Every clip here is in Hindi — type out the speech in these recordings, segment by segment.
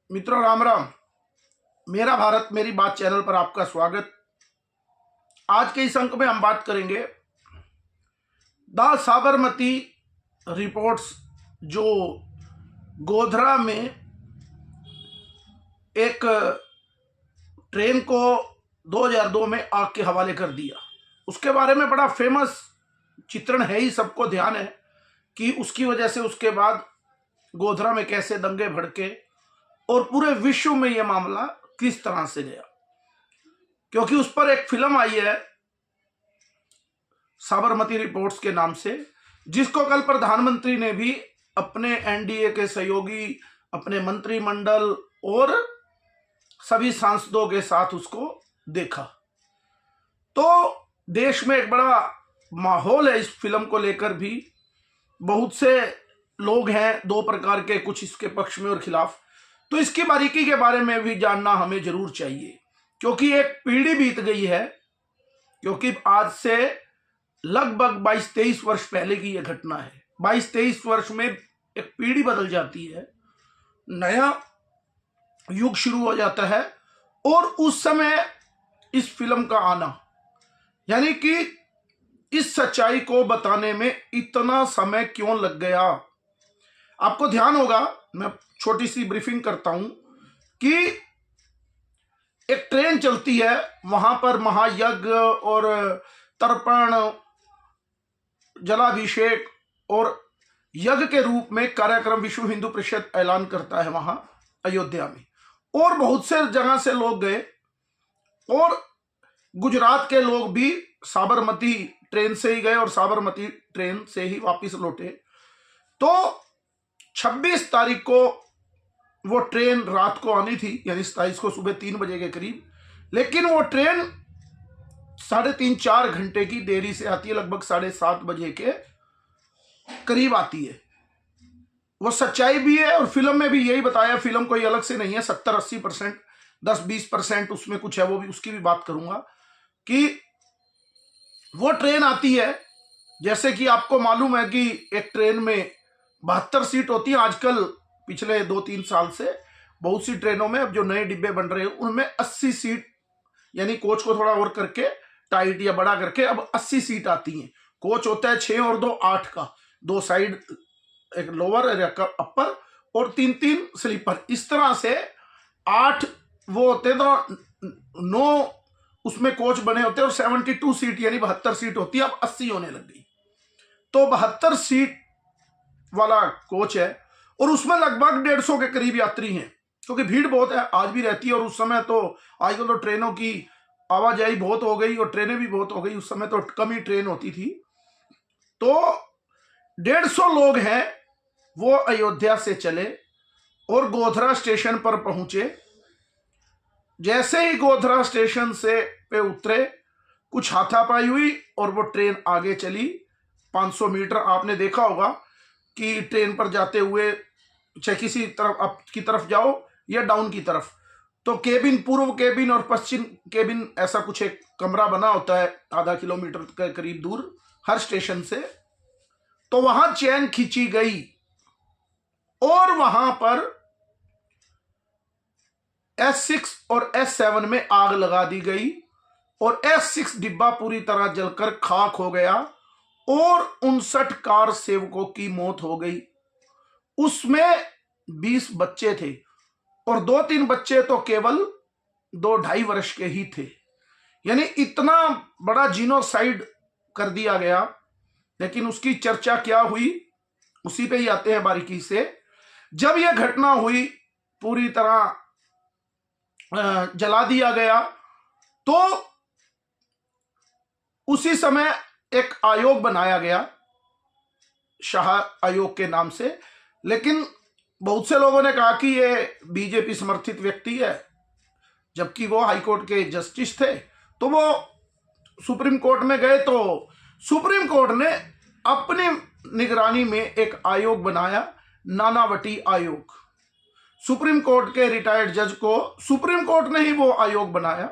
मित्रों, राम राम। मेरा भारत मेरी बात चैनल पर आपका स्वागत। आज के इस अंक में हम बात करेंगे द साबरमती रिपोर्ट्स, जो गोधरा में एक ट्रेन को 2002 में आग के हवाले कर दिया। उसके बारे में बड़ा फेमस चित्रण है ही, सबको ध्यान है कि उसकी वजह से उसके बाद गोधरा में कैसे दंगे भड़के और पूरे विश्व में यह मामला किस तरह से गया। क्योंकि उस पर एक फिल्म आई है साबरमती रिपोर्ट्स के नाम से, जिसको कल प्रधानमंत्री ने भी अपने एनडीए के सहयोगी, अपने मंत्रिमंडल और सभी सांसदों के साथ उसको देखा। तो देश में एक बड़ा माहौल है इस फिल्म को लेकर भी। बहुत से लोग हैं दो प्रकार के, कुछ इसके पक्ष में और खिलाफ। तो इसकी बारीकी के बारे में भी जानना हमें जरूर चाहिए, क्योंकि एक पीढ़ी बीत गई है। क्योंकि आज से लगभग 22-23 वर्ष पहले की यह घटना है। 22-23 वर्ष में एक पीढ़ी बदल जाती है, नया युग शुरू हो जाता है। और उस समय इस फिल्म का आना, यानी कि इस सच्चाई को बताने में इतना समय क्यों लग गया। आपको ध्यान होगा, मैं छोटी सी ब्रीफिंग करता हूं कि एक ट्रेन चलती है, वहां पर महायज्ञ और तर्पण, जलाभिषेक और यज्ञ के रूप में कार्यक्रम विश्व हिंदू परिषद ऐलान करता है वहां अयोध्या में। और बहुत से जगह से लोग गए, और गुजरात के लोग भी साबरमती ट्रेन से ही गए और साबरमती ट्रेन से ही वापस लौटे। तो 26 तारीख को वो ट्रेन रात को आनी थी, यानी 27 को सुबह 3 बजे के करीब। लेकिन वो ट्रेन 3.5-4 घंटे की देरी से आती है, लगभग 7:30 बजे के करीब आती है। वो सच्चाई भी है और फिल्म में भी यही बताया। फिल्म कोई अलग से नहीं है। 70-80%, 10-20% उसमें कुछ है, वो भी उसकी भी बात करूंगा। कि वो ट्रेन आती है, जैसे कि आपको मालूम है कि एक ट्रेन में 72 सीट होती है। आजकल पिछले 2-3 साल से बहुत सी ट्रेनों में, अब जो नए डिब्बे बन रहे हैं उनमें 80 सीट, यानी कोच को थोड़ा और करके टाइट या बड़ा करके अब 80 सीट आती हैं। कोच होता है 6 और 2 8 का, 2 साइड, एक लोअर एक अपर और 3-3 स्लीपर। इस तरह से 8 वो होते हैं, तो 9 उसमें कोच बने होते हैं और 72 सीट यानी 72 सीट होती है। अब 80 होने लग गई। तो 72 सीट वाला कोच है और उसमें लगभग 150 के करीब यात्री हैं, क्योंकि भीड़ बहुत है, आज भी रहती है। और उस समय तो, आजकल तो ट्रेनों की आवाजाही बहुत हो गई और ट्रेनें भी बहुत हो गई, उस समय तो कम ही ट्रेन होती थी। तो 150 लोग हैं, वो अयोध्या से चले और गोधरा स्टेशन पर पहुंचे। जैसे ही गोधरा स्टेशन से पे उतरे, कुछ हाथापाई हुई और वो ट्रेन आगे चली 500 मीटर। आपने देखा होगा कि ट्रेन पर जाते हुए चाहे किसी तरफ अप की तरफ जाओ या डाउन की तरफ, तो केबिन, पूर्व केबिन और पश्चिम केबिन, ऐसा कुछ एक कमरा बना होता है आधा किलोमीटर के करीब दूर हर स्टेशन से। तो वहां चैन खींची गई और वहां पर S6 और S7 में आग लगा दी गई और S6 डिब्बा पूरी तरह जलकर खाक हो गया और 59 कार सेवकों की मौत हो गई। उसमें 20 बच्चे थे और 2-3 बच्चे तो केवल 2-2.5 वर्ष के ही थे। यानी इतना बड़ा जीनोसाइड कर दिया गया। लेकिन उसकी चर्चा क्या हुई, उसी पे ही आते हैं बारीकी से। जब यह घटना हुई, पूरी तरह जला दिया गया, तो उसी समय एक आयोग बनाया गया, शाह आयोग के नाम से। लेकिन बहुत से लोगों ने कहा कि ये बीजेपी समर्थित व्यक्ति है, जबकि वो हाईकोर्ट के जस्टिस थे। तो वो सुप्रीम कोर्ट में गए, तो सुप्रीम कोर्ट ने अपनी निगरानी में एक आयोग बनाया, नानावटी आयोग। सुप्रीम कोर्ट के रिटायर्ड जज को सुप्रीम कोर्ट ने ही वो आयोग बनाया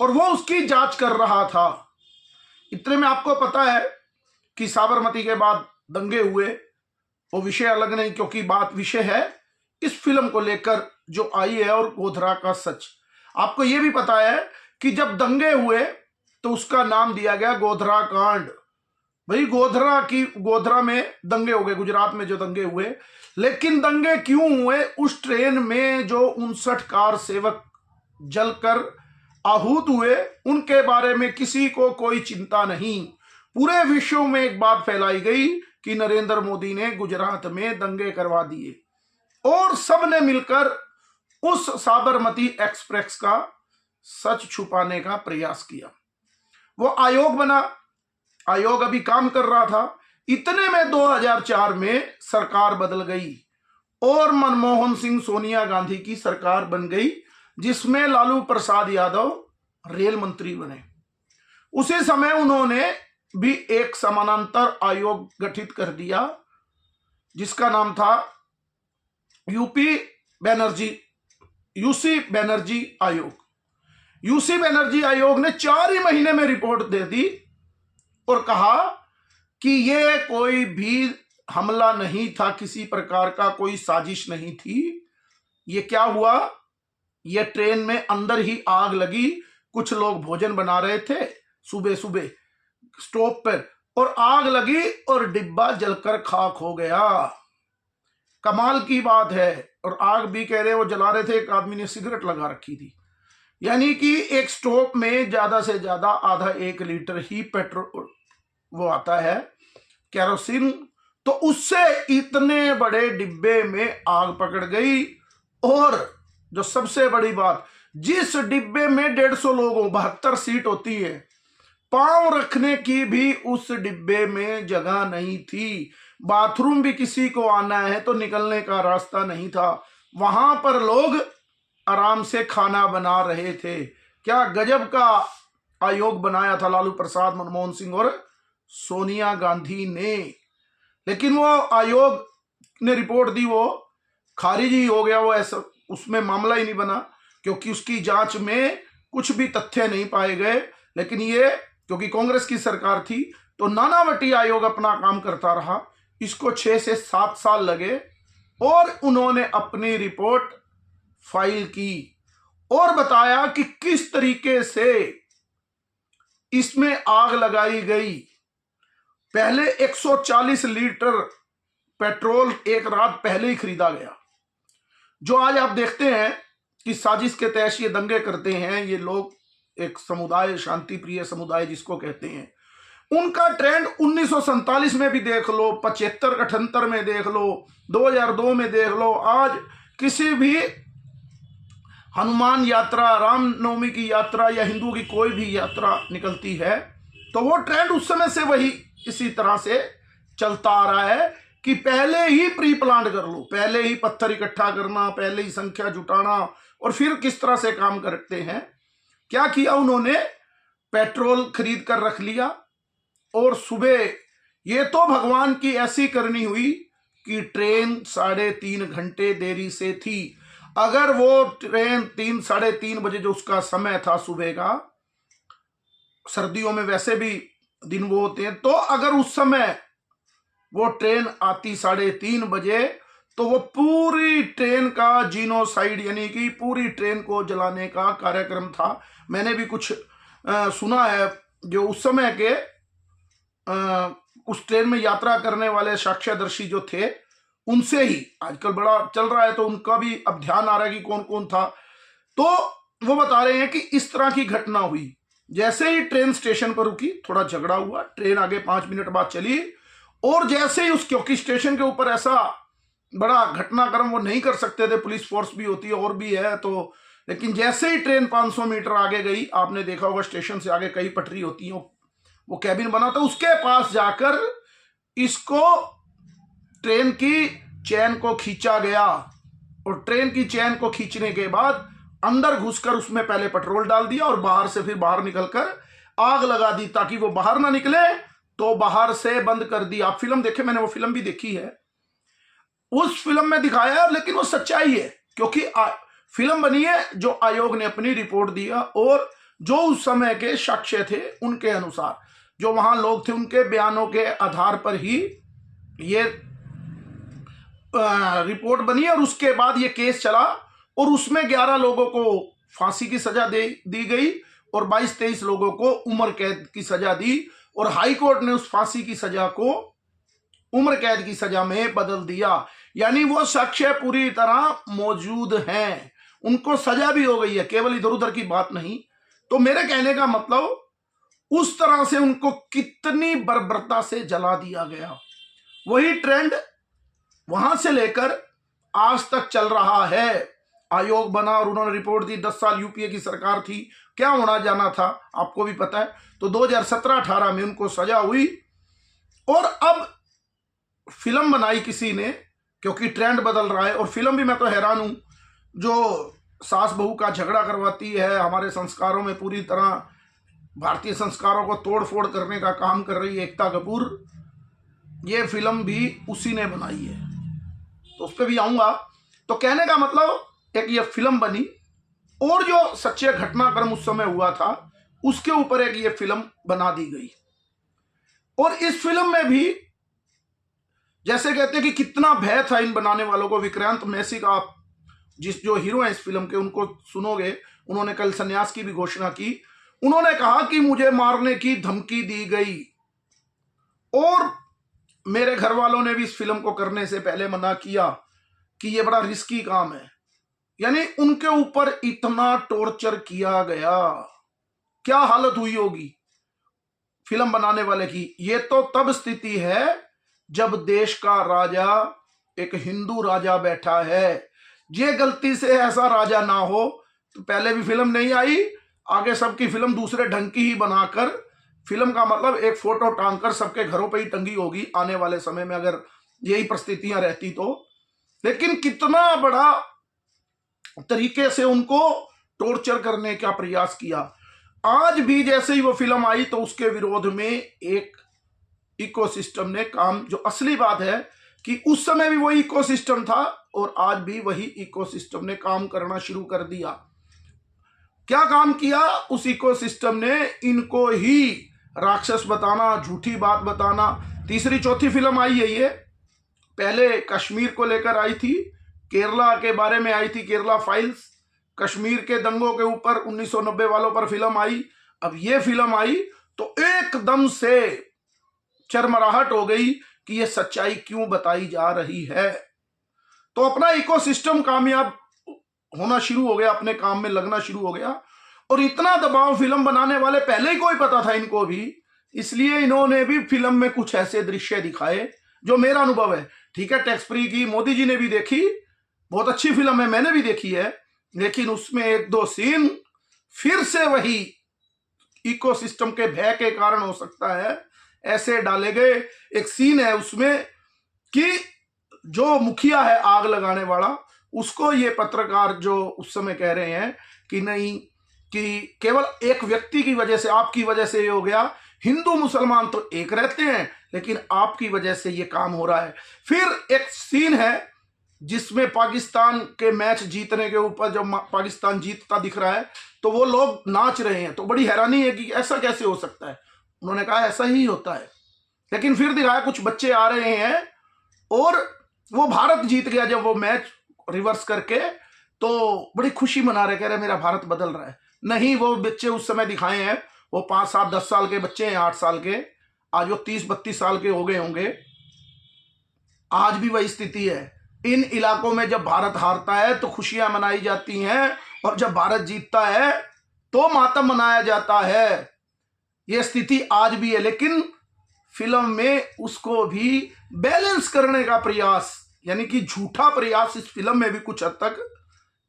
और वो उसकी जांच कर रहा था। इतने में आपको पता है कि साबरमती के बाद दंगे हुए, वो विषय अलग नहीं, क्योंकि बात विषय है इस फिल्म को लेकर जो आई है और गोधरा का सच। आपको यह भी पता है कि जब दंगे हुए तो उसका नाम दिया गया गोधरा कांड। भाई गोधरा में दंगे हो गए, गुजरात में जो दंगे हुए। लेकिन दंगे क्यों हुए? उस ट्रेन में जो 59 कार सेवक जलकर आहूत हुए, उनके बारे में किसी को कोई चिंता नहीं। पूरे विश्व में एक बात फैलाई गई कि नरेंद्र मोदी ने गुजरात में दंगे करवा दिए और सबने मिलकर उस साबरमती एक्सप्रेस का सच छुपाने का प्रयास किया। वो आयोग बना, आयोग अभी काम कर रहा था। इतने में 2004 में सरकार बदल गई और मनमोहन सिंह सोनिया गांधी की सरकार बन गई, जिसमें लालू प्रसाद यादव रेल मंत्री बने। उसी समय उन्होंने भी एक समानांतर आयोग गठित कर दिया जिसका नाम था यूसी बनर्जी आयोग। यूसी बनर्जी आयोग ने 4 ही महीने में रिपोर्ट दे दी और कहा कि ये कोई भी हमला नहीं था, किसी प्रकार का कोई साजिश नहीं थी। ये क्या हुआ? ये ट्रेन में अंदर ही आग लगी। कुछ लोग भोजन बना रहे थे सुबह सुबह स्टोव पर और आग लगी और डिब्बा जलकर खाक हो गया। कमाल की बात है। और आग भी कह रहे वो जला रहे थे, एक आदमी ने सिगरेट लगा रखी थी। यानी कि एक स्टोव में ज्यादा से ज्यादा आधा 1 लीटर ही पेट्रोल वो आता है, केरोसिन। तो उससे इतने बड़े डिब्बे में आग पकड़ गई। और जो सबसे बड़ी बात, जिस डिब्बे में 150 लोगों 72 सीट होती है, पांव रखने की भी उस डिब्बे में जगह नहीं थी। बाथरूम भी किसी को आना है तो निकलने का रास्ता नहीं था। वहां पर लोग आराम से खाना बना रहे थे। क्या गजब का आयोग बनाया था लालू प्रसाद, मनमोहन सिंह और सोनिया गांधी ने। लेकिन वो आयोग ने रिपोर्ट दी, वो खारिज ही हो गया। वो ऐसा उसमें मामला ही नहीं बना क्योंकि उसकी जांच में कुछ भी तथ्य नहीं पाए गए। लेकिन ये क्योंकि कांग्रेस की सरकार थी तो नानावटी आयोग अपना काम करता रहा। इसको 6 से 7 साल लगे और उन्होंने अपनी रिपोर्ट फाइल की और बताया कि किस तरीके से इसमें आग लगाई गई। पहले 140 लीटर पेट्रोल एक रात पहले ही खरीदा गया। जो आज आप देखते हैं कि साजिश के तहत ये दंगे करते हैं ये लोग, एक समुदाय, शांति प्रिय समुदाय जिसको कहते हैं, उनका ट्रेंड 1947 में भी देख लो, 75, 78 में देख लो, 2002 में देख लो। आज किसी भी हनुमान यात्रा, रामनवमी की यात्रा या हिंदुओं की कोई भी यात्रा निकलती है तो वो ट्रेंड उस समय से वही इसी तरह से चलता आ रहा है कि पहले ही प्री प्लान कर लो, पहले ही पत्थर इकट्ठा करना, पहले ही संख्या जुटाना और फिर किस तरह से काम करते हैं। क्या किया उन्होंने? पेट्रोल खरीद कर रख लिया और सुबह ये तो भगवान की ऐसी करनी हुई कि ट्रेन 3.5 घंटे देरी से थी। अगर वो ट्रेन 3, 3:30 बजे जो उसका समय था सुबह का, सर्दियों में वैसे भी दिन वो होते हैं, तो अगर उस समय वो ट्रेन आती 3:30 बजे तो वो पूरी ट्रेन का जीनोसाइड यानी कि पूरी ट्रेन को जलाने का कार्यक्रम था। मैंने भी कुछ सुना है जो उस समय के उस ट्रेन में यात्रा करने वाले साक्ष्यदर्शी जो थे उनसे ही, आजकल बड़ा चल रहा है तो उनका भी अब ध्यान आ रहा है कि कौन कौन था। तो वो बता रहे हैं कि इस तरह की घटना हुई। जैसे ही ट्रेन स्टेशन पर रुकी, थोड़ा झगड़ा हुआ, ट्रेन आगे 5 मिनट बाद चली और जैसे ही उस, क्योंकि स्टेशन के ऊपर ऐसा बड़ा घटनाक्रम वो नहीं कर सकते थे, पुलिस फोर्स भी होती है और भी है तो, लेकिन जैसे ही ट्रेन 500 मीटर आगे गई, आपने देखा होगा स्टेशन से आगे कई पटरी होती है, वो कैबिन बना था, उसके पास जाकर इसको ट्रेन की चैन को खींचा गया और ट्रेन की चैन को खींचने के बाद अंदर घुसकर उसमें पहले पेट्रोल डाल दिया और बाहर से फिर बाहर निकलकर आग लगा दी ताकि वो बाहर ना निकले, तो बाहर से बंद कर दी। आप फिल्म देखे, मैंने वो फिल्म भी देखी है, उस फिल्म में दिखाया है, लेकिन वो सच्चाई है क्योंकि फिल्म बनी है जो आयोग ने अपनी रिपोर्ट दिया और जो उस समय के साक्ष्य थे उनके अनुसार, जो वहां लोग थे उनके बयानों के आधार पर ही ये रिपोर्ट बनी और उसके बाद ये केस चला और उसमें 11 लोगों को फांसी की सजा दी गई और 22-23 लोगों को उम्र कैद की सजा दी और हाई कोर्ट ने उस फांसी की सजा को उम्र कैद की सजा में बदल दिया। यानी वो साक्ष्य पूरी तरह मौजूद हैं, उनको सजा भी हो गई है, केवल इधर उधर की बात नहीं। तो मेरे कहने का मतलब उस तरह से उनको कितनी बर्बरता से जला दिया गया, वही ट्रेंड वहां से लेकर आज तक चल रहा है। आयोग बना और उन्होंने रिपोर्ट दी, 10 साल यूपीए की सरकार थी, क्या होना जाना था आपको भी पता है। तो 2017-18 में उनको सजा हुई और अब फिल्म बनाई किसी ने, क्योंकि ट्रेंड बदल रहा है। और फिल्म भी मैं तो हैरान हूं, जो सास बहू का झगड़ा करवाती है, हमारे संस्कारों में पूरी तरह भारतीय संस्कारों को तोड़ फोड़ करने का काम कर रही है एकता कपूर, ये फिल्म भी उसी ने बनाई है, तो उस पर भी आऊंगा। तो कहने का मतलब एक ये फिल्म बनी और जो सच्चे घटनाक्रम उस समय हुआ था उसके ऊपर एक ये फिल्म बना दी गई। और इस फिल्म में भी जैसे कहते हैं कि कितना भय था इन बनाने वालों को। विक्रांत मैसी का आप जिस जो हीरो हैं इस फिल्म के उनको सुनोगे, उन्होंने कल संन्यास की भी घोषणा की। उन्होंने कहा कि मुझे मारने की धमकी दी गई और मेरे घर वालों ने भी इस फिल्म को करने से पहले मना किया कि यह बड़ा रिस्की काम है। यानी उनके ऊपर इतना टॉर्चर किया गया, क्या हालत हुई होगी फिल्म बनाने वाले की। यह तो तब स्थिति है जब देश का राजा एक हिंदू राजा बैठा है। ये गलती से ऐसा राजा ना हो तो पहले भी फिल्म नहीं आई, आगे सबकी फिल्म दूसरे ढंग की ही बनाकर, फिल्म का मतलब एक फोटो टांग कर सबके घरों पे ही टंगी होगी आने वाले समय में, अगर यही परिस्थितियां रहती तो। लेकिन कितना बड़ा तरीके से उनको टॉर्चर करने का प्रयास किया। आज भी जैसे ही वो फिल्म आई तो उसके विरोध में एक इकोसिस्टम ने काम, जो असली बात है कि उस समय भी वही इकोसिस्टम था और आज भी वही इकोसिस्टम ने काम करना शुरू कर दिया। क्या काम किया उस इकोसिस्टम ने? इनको ही राक्षस बताना, झूठी बात बताना। तीसरी चौथी फिल्म आई है ये, पहले कश्मीर को लेकर आई थी, केरला के बारे में आई थी, केरला फाइल्स, कश्मीर के दंगों के ऊपर 1990 वालों पर फिल्म आई। अब ये फिल्म आई तो एकदम से चरमराहट हो गई कि ये सच्चाई क्यों बताई जा रही है। तो अपना इकोसिस्टम कामयाब होना शुरू हो गया, अपने काम में लगना शुरू हो गया। और इतना दबाव फिल्म बनाने वाले पहले ही कोई पता था इनको भी, इसलिए इन्होंने भी फिल्म में कुछ ऐसे दृश्य दिखाए जो मेरा अनुभव है। ठीक है, टैक्स फ्री की मोदी जी ने भी देखी, बहुत अच्छी फिल्म है, मैंने भी देखी है, लेकिन उसमें एक दो सीन फिर से वही इकोसिस्टम के भय के कारण हो सकता है ऐसे डाले गए। एक सीन है उसमें कि जो मुखिया है आग लगाने वाला, उसको ये पत्रकार जो उस समय कह रहे हैं कि नहीं, कि केवल एक व्यक्ति की वजह से, आपकी वजह से ये हो गया, हिंदू मुसलमान तो एक रहते हैं लेकिन आपकी वजह से ये काम हो रहा है। फिर एक सीन है जिसमें पाकिस्तान के मैच जीतने के ऊपर जब पाकिस्तान जीतता दिख रहा है तो वो लोग नाच रहे हैं, तो बड़ी हैरानी है कि ऐसा कैसे हो सकता है। उन्होंने कहा ऐसा ही होता है, लेकिन फिर दिखाया कुछ बच्चे आ रहे हैं और वो भारत जीत गया जब वो मैच रिवर्स करके, तो बड़ी खुशी मना रहे, कह रहे मेरा भारत बदल रहा है। नहीं, वो बच्चे उस समय दिखाए हैं, वो 5, 7, 10 साल के बच्चे हैं, 8 साल के, आज वो 30-32 साल के हो गए होंगे। आज भी वही स्थिति है। इन इलाकों में जब भारत हारता है तो खुशियां मनाई जाती हैं और जब भारत जीतता है तो मातम मनाया जाता है। यह स्थिति आज भी है, लेकिन फिल्म में उसको भी बैलेंस करने का प्रयास, यानी कि झूठा प्रयास इस फिल्म में भी कुछ हद तक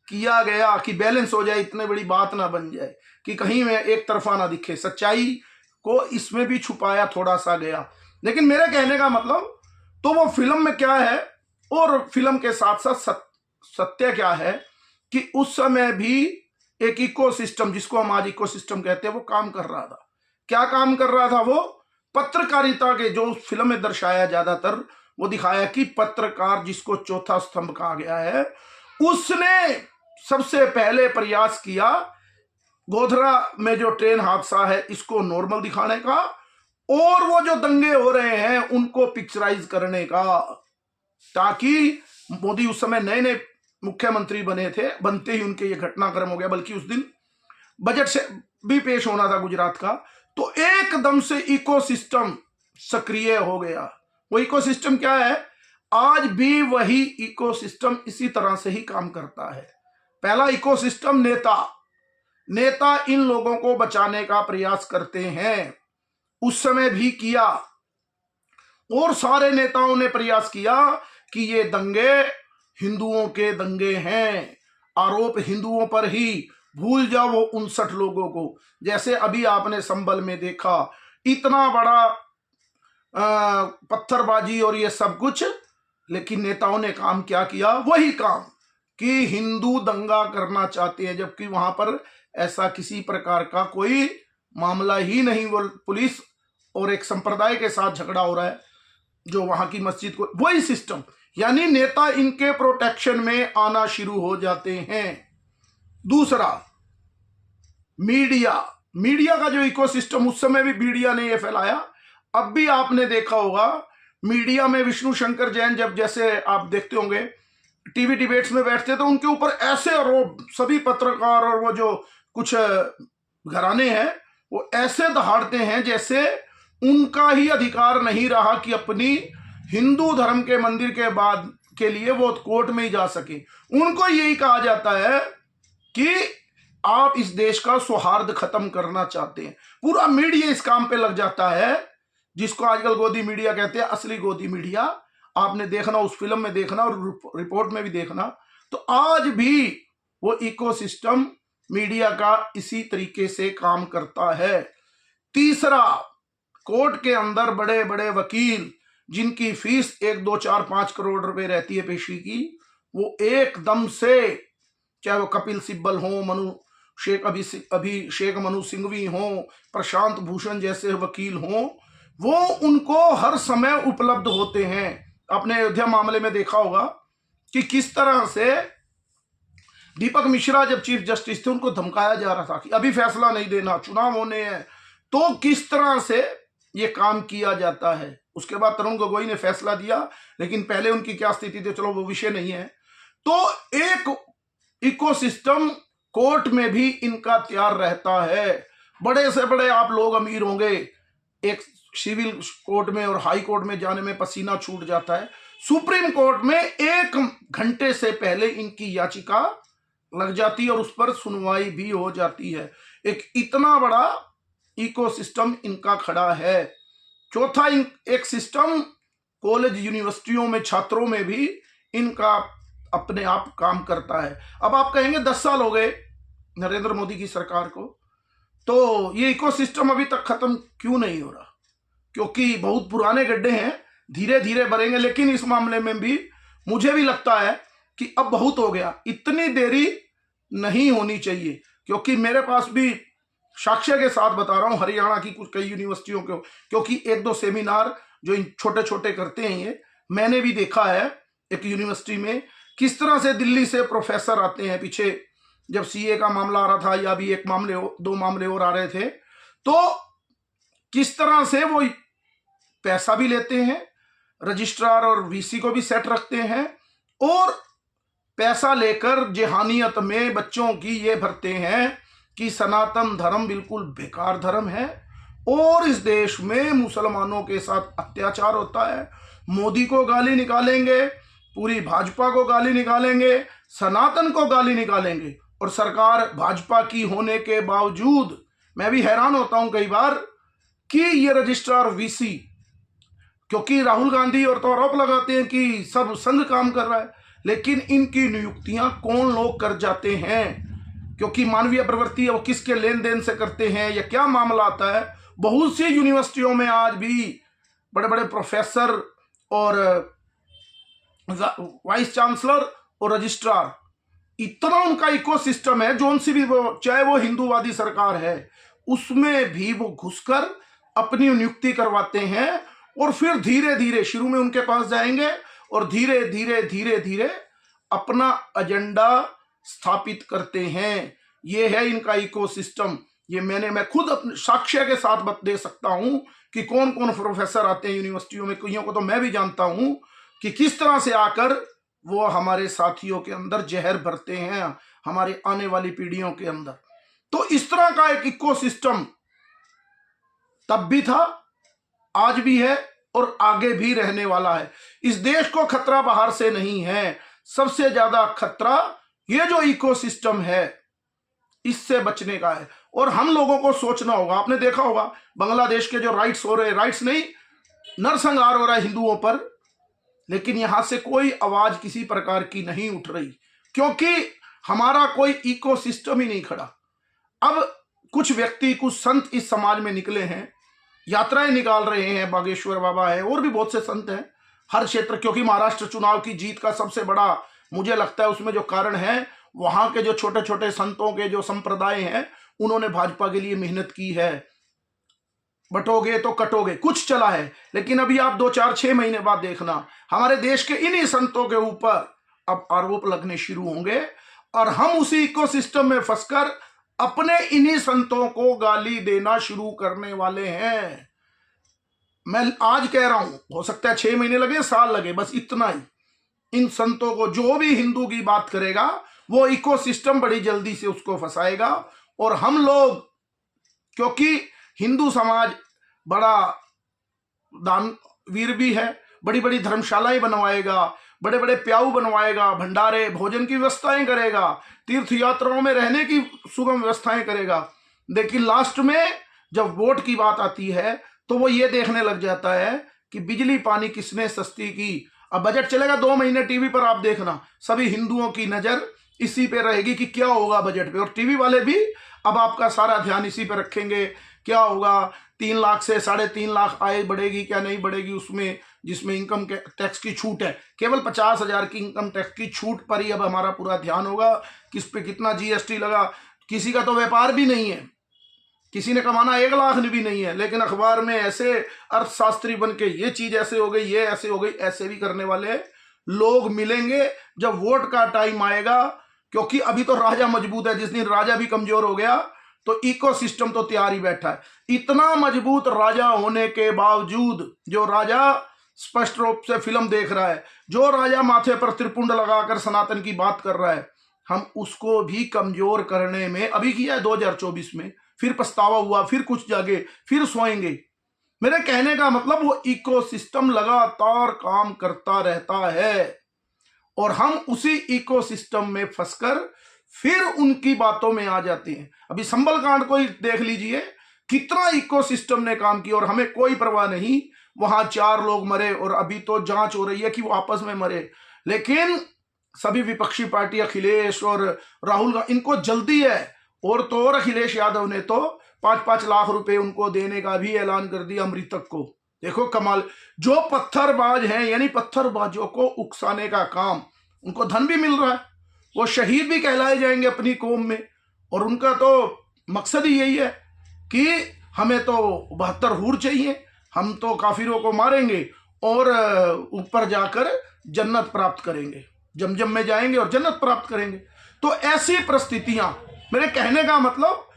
किया गया कि बैलेंस हो जाए, इतनी बड़ी बात ना बन जाए कि कहीं में एक तरफा ना दिखे। सच्चाई को इसमें भी छुपाया थोड़ा सा गया। लेकिन मेरे कहने का मतलब तो वो फिल्म में क्या है और फिल्म के साथ साथ सत्य क्या है कि उस समय भी एक इकोसिस्टम, जिसको हम आज इकोसिस्टम कहते हैं, वो काम कर रहा था। क्या काम कर रहा था? वो पत्रकारिता के, जो फिल्म में दर्शाया ज्यादातर वो दिखाया कि पत्रकार जिसको चौथा स्तंभ कहा गया है, उसने सबसे पहले प्रयास किया गोधरा में जो ट्रेन हादसा है इसको नॉर्मल दिखाने का और वो जो दंगे हो रहे हैं उनको पिक्चराइज करने का, ताकि मोदी उस समय नए नए मुख्यमंत्री बने थे, बनते ही उनके ये घटनाक्रम हो गया, बल्कि उस दिन बजट से भी पेश होना था गुजरात का, तो एकदम से इकोसिस्टम सक्रिय हो गया। वो इकोसिस्टम क्या है? आज भी वही इकोसिस्टम इसी तरह से ही काम करता है। पहला इकोसिस्टम नेता इन लोगों को बचाने का प्रयास करते हैं, उस समय भी किया, और सारे नेताओं ने प्रयास किया कि ये दंगे हिंदुओं के दंगे हैं, आरोप हिंदुओं पर ही, भूल जाओ वो 59 लोगों को। जैसे अभी आपने संभल में देखा, इतना बड़ा पत्थरबाजी और ये सब कुछ, लेकिन नेताओं ने काम क्या किया? वही काम कि हिंदू दंगा करना चाहते हैं, जबकि वहां पर ऐसा किसी प्रकार का कोई मामला ही नहीं। वो पुलिस और एक संप्रदाय के साथ झगड़ा हो रहा है, जो वहां की मस्जिद को, वही सिस्टम, यानी नेता इनके प्रोटेक्शन में आना शुरू हो जाते हैं। दूसरा, मीडिया का जो इकोसिस्टम, उस समय भी मीडिया ने ये फैलाया। अब भी आपने देखा होगा मीडिया में विष्णु शंकर जैन, जब जैसे आप देखते होंगे टीवी डिबेट्स में बैठते, तो उनके ऊपर ऐसे आरोप, सभी पत्रकार और वो जो कुछ घराने हैं, वो ऐसे दहाड़ते हैं जैसे उनका ही अधिकार नहीं रहा कि अपनी हिंदू धर्म के मंदिर के बाद के लिए वो कोर्ट में ही जा सके। उनको यही कहा जाता है कि आप इस देश का सौहार्द खत्म करना चाहते हैं। पूरा मीडिया इस काम पे लग जाता है, जिसको आजकल गोदी मीडिया कहते हैं। असली गोदी मीडिया आपने देखना, उस फिल्म में देखना और रिपोर्ट में भी देखना, तो आज भी वो इकोसिस्टम मीडिया का इसी तरीके से काम करता है। तीसरा, कोर्ट के अंदर बड़े बड़े वकील जिनकी फीस 1, 2, 4, 5 करोड़ रुपए रहती है पेशी की, वो एकदम से, चाहे वो कपिल सिब्बल हो, अभिषेक मनु सिंघवी हो, प्रशांत भूषण जैसे वकील हो, वो उनको हर समय उपलब्ध होते हैं। आपने अयोध्या मामले में देखा होगा कि किस तरह से दीपक मिश्रा जब चीफ जस्टिस थे, उनको धमकाया जा रहा था कि अभी फैसला नहीं देना, चुनाव होने हैं, तो किस तरह से ये काम किया जाता है। उसके बाद तरुण गोगोई ने फैसला दिया, लेकिन पहले उनकी क्या स्थिति थी, चलो वो विषय नहीं है। तो एक इकोसिस्टम कोर्ट में भी इनका तैयार रहता है। बड़े से बड़े आप लोग अमीर होंगे, एक सिविल कोर्ट में और हाई कोर्ट में जाने में पसीना छूट जाता है, सुप्रीम कोर्ट में 1 घंटे से पहले इनकी याचिका लग जाती है और उस पर सुनवाई भी हो जाती है। एक इतना बड़ा इकोसिस्टम इनका खड़ा है। चौथा, एक सिस्टम कॉलेज यूनिवर्सिटियों में, छात्रों में भी इनका अपने आप काम करता है। अब आप कहेंगे 10 साल हो गए नरेंद्र मोदी की सरकार को, तो ये इकोसिस्टम अभी तक खत्म क्यों नहीं हो रहा? क्योंकि बहुत पुराने गड्ढे हैं, धीरे धीरे भरेंगे। लेकिन इस मामले में भी मुझे भी लगता है कि अब बहुत हो गया, इतनी देरी नहीं होनी चाहिए। क्योंकि मेरे पास भी साक्ष्य के साथ बता रहा हूं, हरियाणा की कुछ कई यूनिवर्सिटियों को, क्योंकि 1-2 सेमिनार जो इन छोटे छोटे करते हैं ये मैंने भी देखा है। एक यूनिवर्सिटी में किस तरह से दिल्ली से प्रोफेसर आते हैं, पीछे जब सीए का मामला आ रहा था, या भी 2 मामले और आ रहे थे, तो किस तरह से वो पैसा भी लेते हैं, रजिस्ट्रार और वीसी को भी सेट रखते हैं, और पैसा लेकर जेहानियत में बच्चों की ये भरते हैं कि सनातन धर्म बिल्कुल बेकार धर्म है और इस देश में मुसलमानों के साथ अत्याचार होता है। मोदी को गाली निकालेंगे, पूरी भाजपा को गाली निकालेंगे, सनातन को गाली निकालेंगे, और सरकार भाजपा की होने के बावजूद मैं भी हैरान होता हूं कई बार कि ये रजिस्ट्रार वीसी, क्योंकि राहुल गांधी और तो आरोप लगाते हैं कि सब संघ काम कर रहा है, लेकिन इनकी नियुक्तियां कौन लोग कर जाते हैं, क्योंकि मानवीय प्रवृत्ति है, वो किसके लेन देन से करते हैं या क्या मामला आता है। बहुत सी यूनिवर्सिटियों में आज भी बड़े बड़े प्रोफेसर और वाइस चांसलर और रजिस्ट्रार, इतना उनका इकोसिस्टम है, जोन सी भी वो, चाहे वो हिंदूवादी सरकार है, उसमें भी वो घुसकर अपनी नियुक्ति करवाते हैं, और फिर धीरे धीरे शुरू में उनके पास जाएंगे और धीरे धीरे धीरे धीरे अपना एजेंडा स्थापित करते हैं। ये है इनका इकोसिस्टम। ये मैं खुद अपने साक्ष्य के साथ दे सकता हूं कि कौन कौन प्रोफेसर आते हैं यूनिवर्सिटियों में। कईयों को तो मैं भी जानता हूं कि किस तरह से आकर वो हमारे साथियों के अंदर जहर भरते हैं, हमारे आने वाली पीढ़ियों के अंदर। तो इस तरह का एक इकोसिस्टम तब भी था, आज भी है और आगे भी रहने वाला है। इस देश को खतरा बाहर से नहीं है, सबसे ज्यादा खतरा ये जो इकोसिस्टम है इससे बचने का है। और हम लोगों को सोचना होगा, आपने देखा होगा बांग्लादेश के जो राइट्स हो रहे, राइट्स नहीं, नरसंहार हो रहा है हिंदुओं पर, लेकिन यहां से कोई आवाज किसी प्रकार की नहीं उठ रही, क्योंकि हमारा कोई इकोसिस्टम ही नहीं खड़ा। अब कुछ व्यक्ति, कुछ संत इस समाज में निकले हैं, यात्राएं निकाल रहे हैं, बागेश्वर बाबा है और भी बहुत से संत हैं हर क्षेत्र, क्योंकि महाराष्ट्र चुनाव की जीत का सबसे बड़ा मुझे लगता है उसमें जो कारण है, वहां के जो छोटे छोटे संतों के जो संप्रदाय हैं उन्होंने भाजपा के लिए मेहनत की है। बटोगे तो कटोगे, कुछ चला है, लेकिन अभी आप 2-4-6 महीने बाद देखना हमारे देश के इन्हीं संतों के ऊपर अब आरोप लगने शुरू होंगे और हम उसी इकोसिस्टम में फंसकर अपने इन्हीं संतों को गाली देना शुरू करने वाले हैं। मैं आज कह रहा हूं, हो सकता है 6 महीने लगे, साल लगे, बस इतना ही। इन संतों को, जो भी हिंदू की बात करेगा वो इकोसिस्टम बड़ी जल्दी से उसको फंसाएगा। और हम लोग, क्योंकि हिंदू समाज बड़ा दानवीर भी है, बड़ी बड़ी धर्मशालाएं बनवाएगा, बड़े बड़े प्याऊ बनवाएगा, भंडारे भोजन की व्यवस्थाएं करेगा, तीर्थ यात्राओं में रहने की सुगम व्यवस्थाएं करेगा, लेकिन लास्ट में जब वोट की बात आती है तो वो ये देखने लग जाता है कि बिजली पानी किसने सस्ती की। अब बजट चलेगा 2 महीने टीवी पर, आप देखना सभी हिंदुओं की नजर इसी पे रहेगी कि क्या होगा बजट पे, और टीवी वाले भी अब आपका सारा ध्यान इसी पे रखेंगे, क्या होगा, 3 लाख से 3.5 लाख आय बढ़ेगी क्या नहीं बढ़ेगी, उसमें जिसमें इनकम टैक्स की छूट है, केवल 50,000 की इनकम टैक्स की छूट पर ही अब हमारा पूरा ध्यान होगा, किस पे कितना जीएसटी लगा। किसी का तो व्यापार भी नहीं है, किसी ने कमाना 1 लाख भी नहीं है, लेकिन अखबार में ऐसे अर्थशास्त्री बन के ये चीज ऐसे हो गई, ये ऐसे हो गई, ऐसे भी करने वाले लोग मिलेंगे जब वोट का टाइम आएगा। क्योंकि अभी तो राजा मजबूत है, जिस दिन राजा भी कमजोर हो गया तो इकोसिस्टम तो तैयार ही बैठा है। इतना मजबूत राजा होने के बावजूद, जो राजा स्पष्ट रूप से फिल्म देख रहा है, जो राजा माथे पर त्रिपुंड लगाकर सनातन की बात कर रहा है, हम उसको भी कमजोर करने में अभी किया है 2024 में, फिर पछतावा हुआ, फिर कुछ जागे, फिर सोएंगे। मेरे कहने का मतलब वो इकोसिस्टम लगातार काम करता रहता है और हम उसी इकोसिस्टम में फंसकर फिर उनकी बातों में आ जाते हैं। अभी संभल कांड को ही देख लीजिए, कितना इकोसिस्टम ने काम किया और हमें कोई परवाह नहीं। वहां 4 लोग मरे और अभी तो जांच हो रही है कि वो आपस में मरे, लेकिन सभी विपक्षी पार्टी, अखिलेश और राहुल, इनको जल्दी है। और तो और अखिलेश यादव ने तो 5-5 लाख रुपए उनको देने का भी ऐलान कर दिया मृतक को। देखो कमाल, जो पत्थरबाज हैं, यानी पत्थरबाजों को उकसाने का काम, उनको धन भी मिल रहा है, वो शहीद भी कहलाए जाएंगे अपनी कौम में। और उनका तो मकसद ही यही है कि हमें तो 72 हूर चाहिए, हम तो काफिरों को मारेंगे और ऊपर जाकर जन्नत प्राप्त करेंगे, जमजम में जाएंगे और जन्नत प्राप्त करेंगे। तो ऐसी परिस्थितियां, मेरे कहने का मतलब,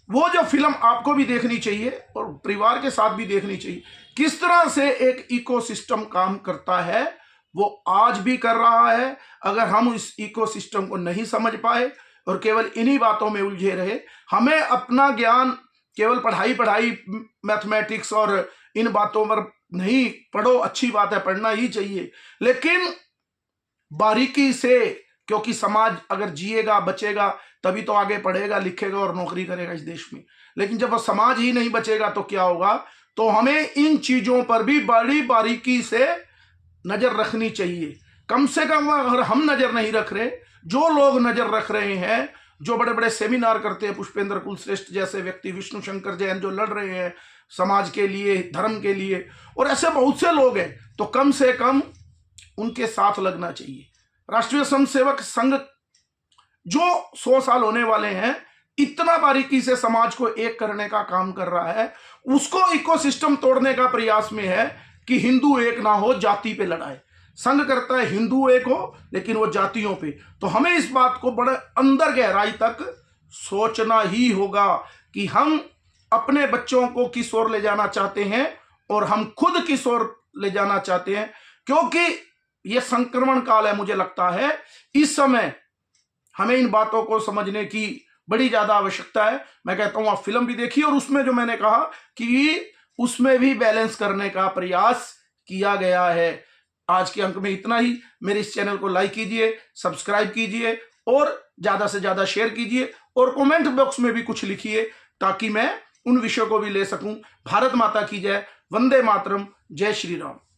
वो जो फिल्म आपको भी देखनी चाहिए और परिवार के साथ भी देखनी चाहिए, किस तरह से एक इकोसिस्टम काम करता है, वो आज भी कर रहा है। अगर हम इस इकोसिस्टम को नहीं समझ पाए और केवल इन्हीं बातों में उलझे रहे, हमें अपना ज्ञान केवल पढ़ाई मैथमेटिक्स और इन बातों पर नहीं, पढ़ो, अच्छी बात है, पढ़ना ही चाहिए, लेकिन बारीकी से, क्योंकि समाज अगर जिएगा, बचेगा, तभी तो आगे पढ़ेगा, लिखेगा और नौकरी करेगा इस देश में। लेकिन जब वो समाज ही नहीं बचेगा तो क्या होगा। तो हमें इन चीजों पर भी बड़ी बारीकी से नजर रखनी चाहिए। कम से कम अगर हम नजर नहीं रख रहे, जो लोग नजर रख रहे हैं, जो बड़े बड़े सेमिनार करते हैं, पुष्पेंद्र कुलश्रेष्ठ जैसे व्यक्ति, विष्णु शंकर जैन जो लड़ रहे हैं समाज के लिए, धर्म के लिए, और ऐसे बहुत से लोग हैं, तो कम से कम उनके साथ लगना चाहिए। राष्ट्रीय स्वयंसेवक संघ जो 100 साल होने वाले हैं, इतना बारीकी से समाज को एक करने का काम कर रहा है, उसको इकोसिस्टम तोड़ने का प्रयास में है कि हिंदू एक ना हो, जाति पे लड़ाए। संघ करता है हिंदू एक हो, लेकिन वो जातियों पे। तो हमें इस बात को बड़े अंदर गहराई तक सोचना ही होगा कि हम अपने बच्चों को किस ओर ले जाना चाहते हैं और हम खुद किस ओर ले जाना चाहते हैं। क्योंकि ये संक्रमण काल है, मुझे लगता है इस समय हमें इन बातों को समझने की बड़ी ज्यादा आवश्यकता है। मैं कहता हूं आप फिल्म भी देखिए, और उसमें जो मैंने कहा कि उसमें भी बैलेंस करने का प्रयास किया गया है। आज के अंक में इतना ही। मेरे इस चैनल को लाइक कीजिए, सब्सक्राइब कीजिए और ज्यादा से ज्यादा शेयर कीजिए, और कमेंट बॉक्स में भी कुछ लिखिए ताकि मैं उन विषयों को भी ले सकूं। भारत माता की जय, वंदे मातरम, जय श्री राम।